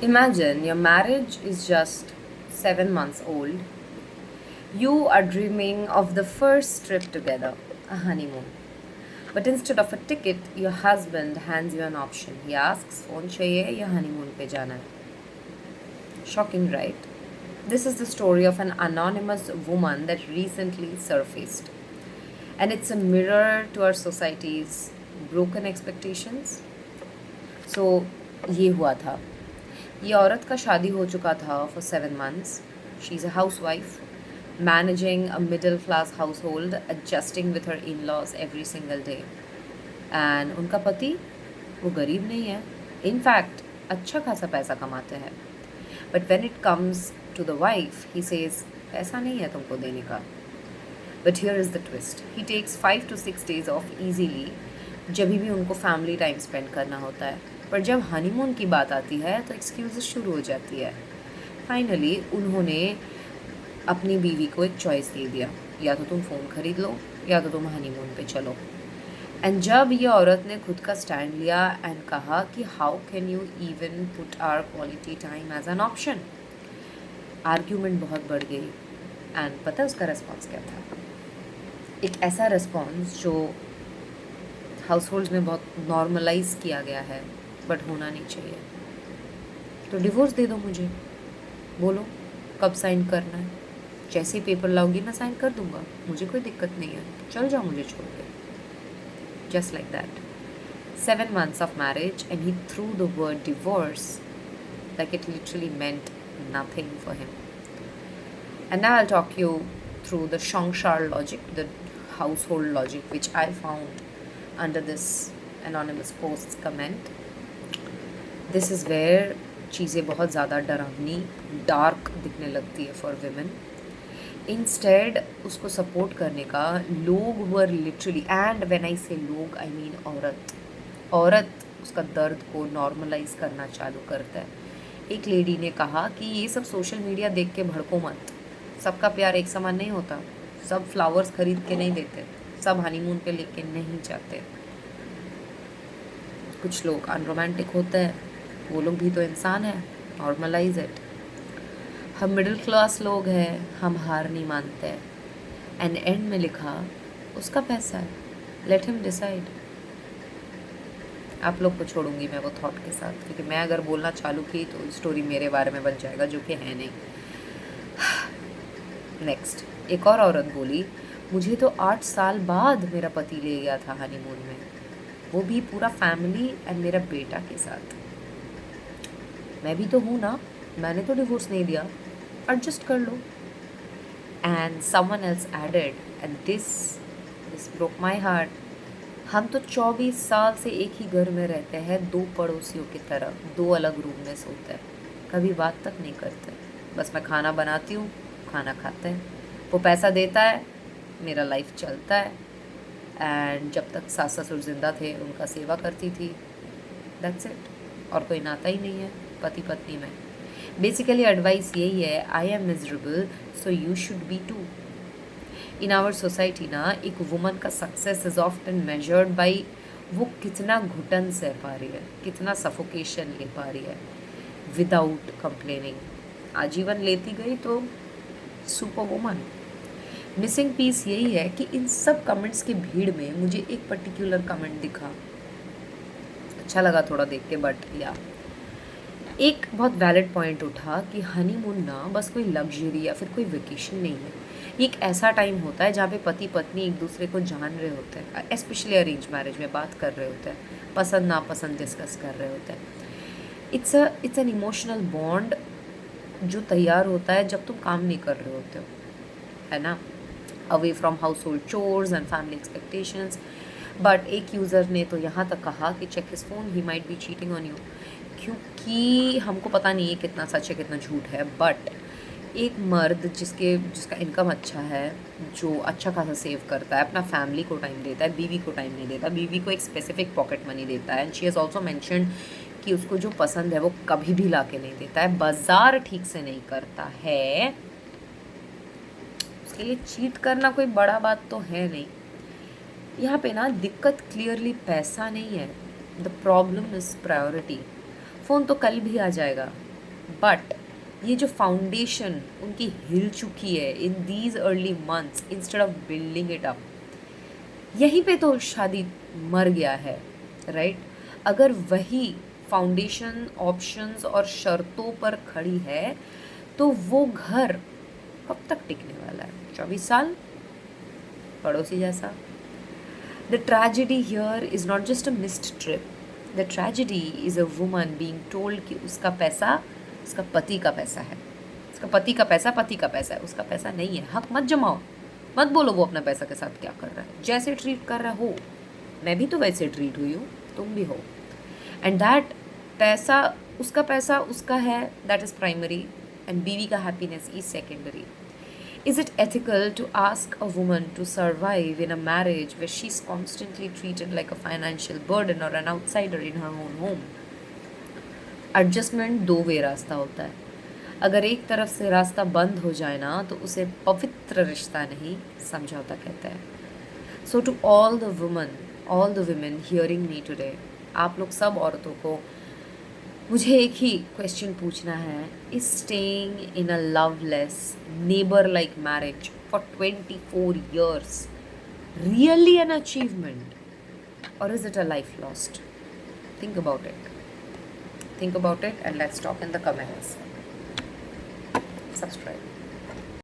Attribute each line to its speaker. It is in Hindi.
Speaker 1: Imagine your marriage is just 7 months old. You are dreaming of the first trip together, a honeymoon. But instead of a ticket, your husband hands you an option. He asks, "Phone chahiye ya honeymoon pe jana hai?" Shocking, right? This is the story of an anonymous woman that recently surfaced. And it's a mirror to our society's broken expectations. So, ये हुआ था. ये औरत का शादी हो चुका था for 7 months. She's a housewife, managing a middle class household, adjusting with her in-laws every single day. And उनका पति वो गरीब नहीं है. In fact, अच्छा खासा पैसा कमाते हैं. But when it comes to the wife, he says, पैसा नहीं है तुमको देने का. But here is the twist. He takes 5 to 6 days off easily जब भी उनको फैमिली टाइम स्पेंड करना होता है. पर जब हनीमून की बात आती है तो एक्सक्यूज़ शुरू हो जाती है. फाइनली उन्होंने अपनी बीवी को एक चॉइस दे दिया, या तो तुम फ़ोन खरीद लो या तो तुम हनीमून पे चलो. एंड जब ये औरत ने खुद का स्टैंड लिया एंड कहा कि how can you even put our quality time as an option, argument बहुत बढ़ गई. एंड पता है उसका रिस्पॉन्स क्या था? एक ऐसा रिस्पॉन्स जो हाउस होल्ड्स में बहुत नॉर्मलाइज किया गया है, बट होना नहीं चाहिए. तो डिवोर्स दे दो मुझे, बोलो कब साइन करना है, जैसे ही पेपर लाओगी मैं साइन कर दूंगा, मुझे कोई दिक्कत नहीं है, चल जाओ मुझे छोड़ के. Just like that. 7 months of marriage and he threw the word divorce like it literally meant nothing for him. And now I'll talk you through the Shangshar logic, the household logic, which I found under this anonymous post's comment. This is where चीज़ें बहुत ज़्यादा डरावनी, डार्क दिखने लगती है फॉर विमेन. इंस्टेड उसको सपोर्ट करने का लोग were literally, and when I say लोग आई मीन औरत उसका दर्द को नॉर्मलाइज करना चालू करता है. एक लेडी ने कहा कि ये सब सोशल मीडिया देख के भड़को मत, सबका प्यार एक समान नहीं होता, सब फ्लावर्स खरीद के नहीं देते, सब हनीमून पे लेके नहीं जाते, कुछ लोग अनरोमांटिक होते हैं, वो लोग भी तो इंसान है, नॉर्मलाइज इट. हम मिडिल क्लास लोग हैं, हम हार नहीं मानते. एंड एंड में लिखा उसका पैसा है, लेट हिम डिसाइड. आप लोग को छोड़ूंगी मैं वो थॉट के साथ, क्योंकि मैं अगर बोलना चालू की तो स्टोरी मेरे बारे में बन जाएगा, जो कि है नहीं. नेक्स्ट, एक और औरत बोली, मुझे तो 8 साल बाद मेरा पति ले गया था हनीमून में, वो भी पूरा फैमिली एंड मेरा बेटा के साथ. मैं भी तो हूँ ना, मैंने तो डिवोर्स नहीं दिया, एडजस्ट कर लो. And someone else added, and this broke my heart, हम तो 24 साल से एक ही घर में रहते हैं, 2 पड़ोसियों की तरह, 2 अलग रूम में सोते हैं, कभी बात तक नहीं करते. बस मैं खाना बनाती हूँ, खाना खाते हैं, वो पैसा देता है, मेरा लाइफ चलता है. एंड जब तक सास ससुर ज़िंदा थे उनका सेवा करती थी, दैट्स इट. और कोई नाता ही नहीं है पति पत्नी में. बेसिकली एडवाइस यही है, I am miserable so you should be too. In our society ना, एक वुमन का success is often measured by वो कितना घुटन सह पा रही है, कितना सफोकेशन ले पा रही है विदाउट कंप्लेनिंग. आजीवन लेती गई तो सुपर वुमन. मिसिंग पीस यही है कि इन सब कमेंट्स की भीड़ में मुझे एक पर्टिकुलर कमेंट दिखा, अच्छा लगा थोड़ा देख के, बट या एक बहुत वैलिड पॉइंट उठा कि हनीमून ना बस कोई लग्जरी या फिर कोई वेकेशन नहीं है. ये एक ऐसा टाइम होता है जहाँ पे पति पत्नी एक दूसरे को जान रहे होते हैं, स्पेशली अरेंज मैरिज में बात कर रहे होते हैं, पसंद नापसंद डिस्कस कर रहे होते हैं. इट्स एन इमोशनल बॉन्ड जो तैयार होता है जब तुम काम नहीं कर रहे होते हो, है ना, away from household chores and family expectations. But एक यूज़र ने तो यहाँ तक कहा कि check his phone, he might be cheating on you. क्योंकि हमको पता नहीं है कितना सच है कितना झूठ है, बट एक मर्द जिसका इनकम अच्छा है, जो अच्छा खासा सेव करता है, अपना फैमिली को टाइम देता है, बीवी को टाइम नहीं देता, बीवी को एक स्पेसिफिक पॉकेट मनी देता है. And she has also mentioned कि उसको जो पसंद है वो कभी भी ला के नहीं देता है, बाजार ठीक से नहीं करता है, उसके लिए चीट करना कोई बड़ा बात तो है नहीं. यहाँ पे ना दिक्कत क्लियरली पैसा नहीं है, the problem is priority. Phone तो कल भी आ जाएगा, बट ये जो फाउंडेशन उनकी हिल चुकी है in these early months, instead of building it up, यहीं पे तो शादी मर गया है, राइट? अगर वही फाउंडेशन ऑप्शंस और शर्तों पर खड़ी है तो वो घर कब तक टिकने वाला है? 24 साल, पड़ोसी जैसा। The tragedy here is not just a missed trip, the tragedy is a woman being told कि उसका पैसा उसका पति का पैसा है, उसका पति का पैसा पति का पैसा है, उसका पैसा नहीं है। हक मत जमाओ, मत बोलो वो अपना पैसा के साथ क्या कर रहा है। जैसे ट्रीट कर रहा हो, मैं भी तो वैसे ट्रीट हुई हूँ, तुम भी हो। एंड दैट पैसा उसका है, दैट इज़ प्राइमरी, एंड बीवी का happiness is secondary. Is it ethical to ask a woman to survive in a marriage where she's constantly treated like a financial burden or an outsider in her own home? Adjustment दो वे रास्ता होता है। अगर एक तरफ से रास्ता बंद हो जाए ना तो उसे पवित्र रिश्ता नहीं, समझौता कहते हैं। So to all the women hearing me today, आप लोग सब औरतों को मुझे एक ही क्वेश्चन पूछना है, is staying in a loveless neighbour like marriage for 24 years really an achievement, or is it a life lost? Think about it and let's talk in the comments. Subscribe.